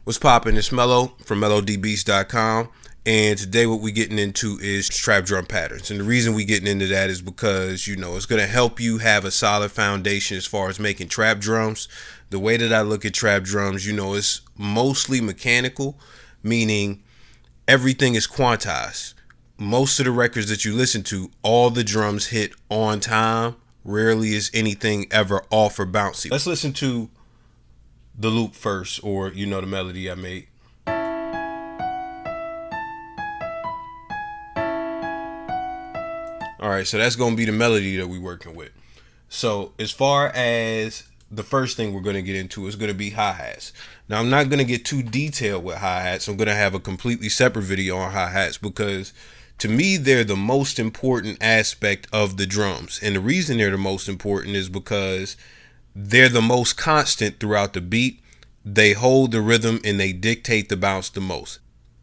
What's poppin'? It's Mello from mellodeebeatz.com, and today what we getting into is trap drum patterns. And the reason we getting into that is because, it's going to help you have a solid foundation as far as making trap drums. The way that I look at trap drums, it's mostly mechanical, meaning everything is quantized. Most of the records that you listen to, all the drums hit on time. Rarely is anything ever off or bouncy. Let's listen to the loop first, or the melody I made. All right, so that's gonna be the melody that we're working with. So as far as the first thing we're gonna get into is gonna be hi-hats. Now I'm not gonna get too detailed with hi-hats. I'm gonna have a completely separate video on hi-hats because to me they're the most important aspect of the drums. And the reason they're the most important is because they're the most constant throughout the beat. They hold the rhythm and they dictate the bounce the most.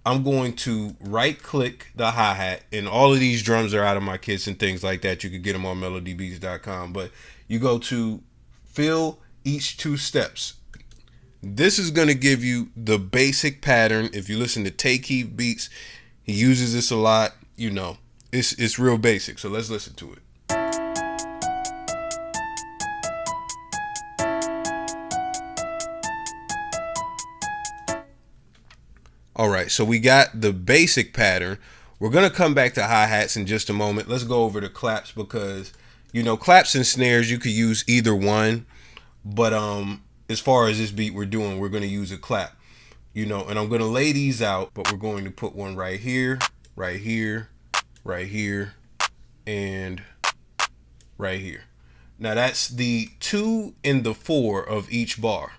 I'm going to right click the hi-hat, and all of these drums are out of my kits and things like that. You can get them on mellodeebeatz.com, but you go to fill each two steps. This is going to give you the basic pattern. If you listen to Take Heat Beats, he uses this a lot. It's real basic. So let's listen to it. All right, so we got the basic pattern. We're going to come back to hi-hats in just a moment. Let's go over to claps because, claps and snares, you could use either one. But as far as this beat we're going to use a clap, and I'm going to lay these out, but we're going to put one right here, right here, right here, and right here. Now that's the 2 and the 4 of each bar.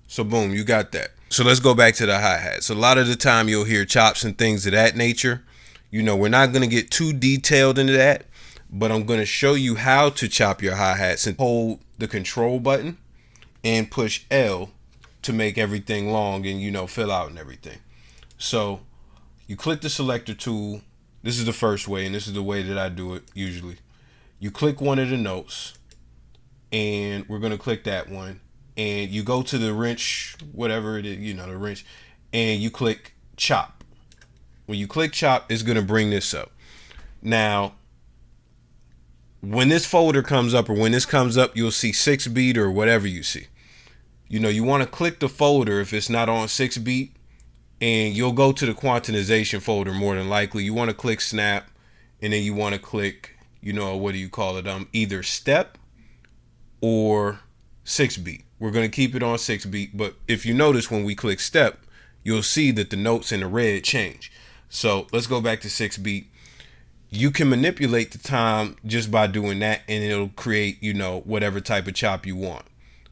So boom, you got that. So let's go back to the hi-hats. A lot of the time you'll hear chops and things of that nature. We're not going to get too detailed into that, but I'm going to show you how to chop your hi-hats and hold the control button and push L to make everything long and, fill out and everything. So you click the selector tool. This is the first way, and this is the way that I do it usually. You click one of the notes, and we're going to click that one. And you go to the wrench, whatever it is, the wrench, and you click chop. When you click chop, it's going to bring this up. Now, when this folder comes up, or when this comes up, you'll see 6-beat or whatever you see. You want to click the folder if it's not on 6-beat, and you'll go to the quantization folder more than likely. You want to click snap, and then you want to click, what do you call it? Either step or 6-beat. We're going to keep it on 6-beat, but if you notice when we click step, you'll see that the notes in the red change. So let's go back to 6-beat. You can manipulate the time just by doing that, and it'll create, whatever type of chop you want.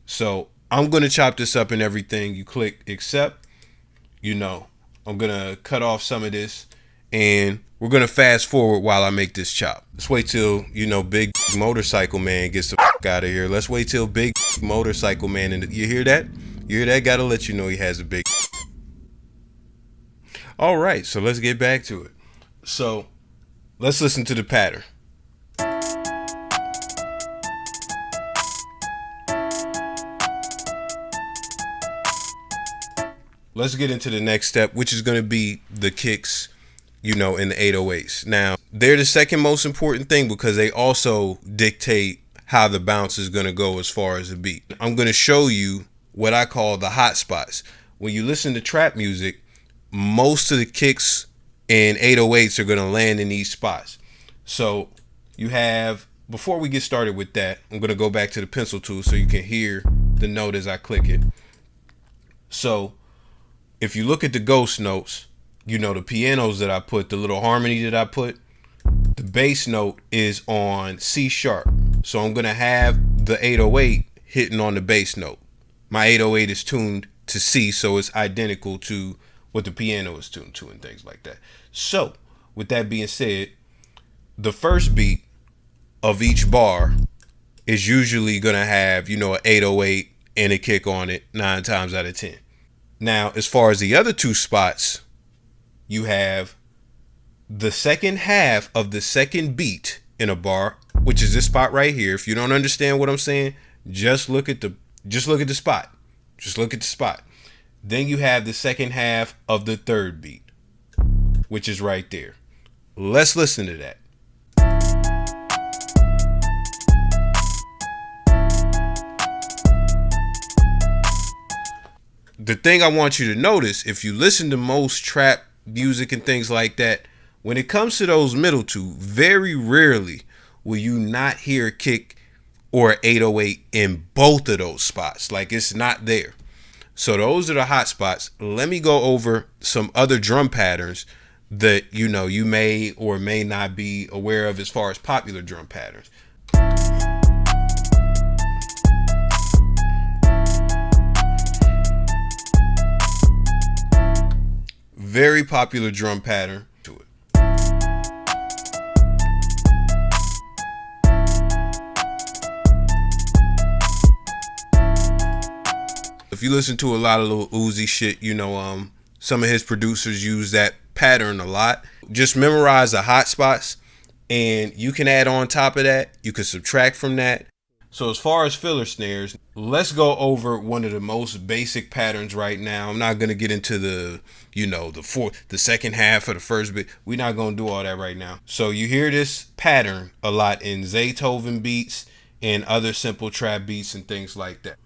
So I'm going to chop this up and everything. You click accept. I'm going to cut off some of this, and we're going to fast forward while I make this chop. Let's wait till, big motorcycle man gets the fuck out of here. Let's wait till big motorcycle man. And you hear that? You hear that? Gotta let you know he has a big. All right, so let's get back to it. So let's listen to the pattern. Let's get into the next step, which is going to be the kicks, in the 808s. Now, they're the second most important thing because they also dictate how the bounce is going to go as far as the beat. I'm going to show you what I call the hot spots. When you listen to trap music, most of the kicks and 808s are going to land in these spots. So you have, before we get started with that, I'm going to go back to the pencil tool so you can hear the note as I click it. So if you look at the ghost notes, the pianos that I put, the little harmony that I put, the bass note is on C sharp. So I'm going to have the 808 hitting on the bass note. My 808 is tuned to C, so it's identical to what the piano is tuned to and things like that. So with that being said, the first beat of each bar is usually going to have, an 808 and a kick on it 9 times out of 10. Now, as far as the other two spots, you have the second half of the second beat in a bar, which is this spot right here. If you don't understand what I'm saying, just look at the spot. Just look at the spot. Then you have the second half of the third beat, which is right there. Let's listen to that. The thing I want you to notice, if you listen to most trap music and things like that, when it comes to those middle two, very rarely will you not hear a kick or an 808 in both of those spots. Like, it's not there. So those are the hot spots. Let me go over some other drum patterns that you may or may not be aware of as far as popular drum patterns. Very popular drum pattern to it. If you listen to a lot of Lil Uzi shit, some of his producers use that pattern a lot. Just memorize the hot spots, and you can add on top of that. You can subtract from that. So as far as filler snares, let's go over one of the most basic patterns right now. I'm not going to get into the second half of the first bit. We're not going to do all that right now. So you hear this pattern a lot in Zaytoven beats and other simple trap beats and things like that.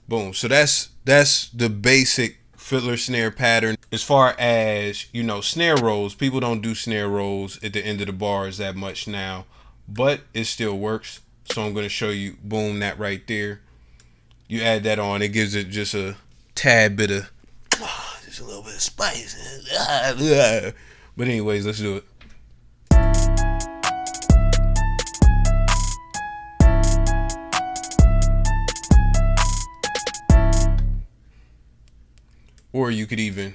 Boom. So that's the basic fiddler snare pattern. As far as snare rolls, people don't do snare rolls at the end of the bars that much now, but it still works. So I'm going to show you. Boom, that right there. You add that on, it gives it just a tad bit of just a little bit of spice. But anyways, let's do it. Or you could even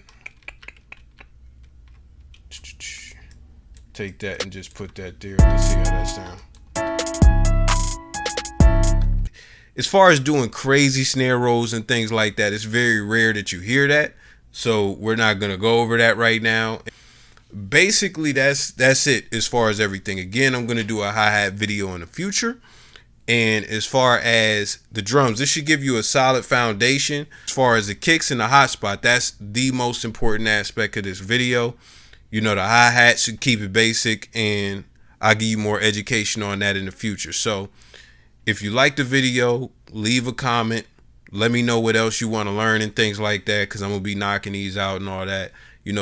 take that and just put that there. Let's see how that sounds. As far as doing crazy snare rolls and things like that, it's very rare that you hear that. So we're not going to go over that right now. Basically, that's it as far as everything. Again, I'm going to do a hi-hat video in the future. And as far as the drums, this should give you a solid foundation. As far as the kicks and the hot spot, that's the most important aspect of this video. The hi-hat should keep it basic, and I'll give you more education on that in the future. So if you like the video, leave a comment. Let me know what else you want to learn and things like that, because I'm going to be knocking these out and all that.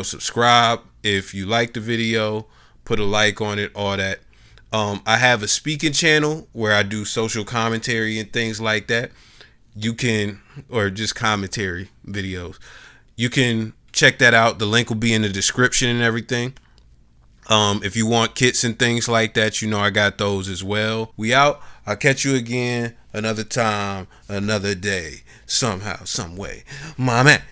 Subscribe if you like the video. Put a like on it, all that. I have a speaking channel where I do social commentary and things like that. Or just commentary videos. You can check that out. The link will be in the description and everything. If you want kits and things like that, I got those as well. We out. I'll catch you again another time, another day, somehow, some way. My man.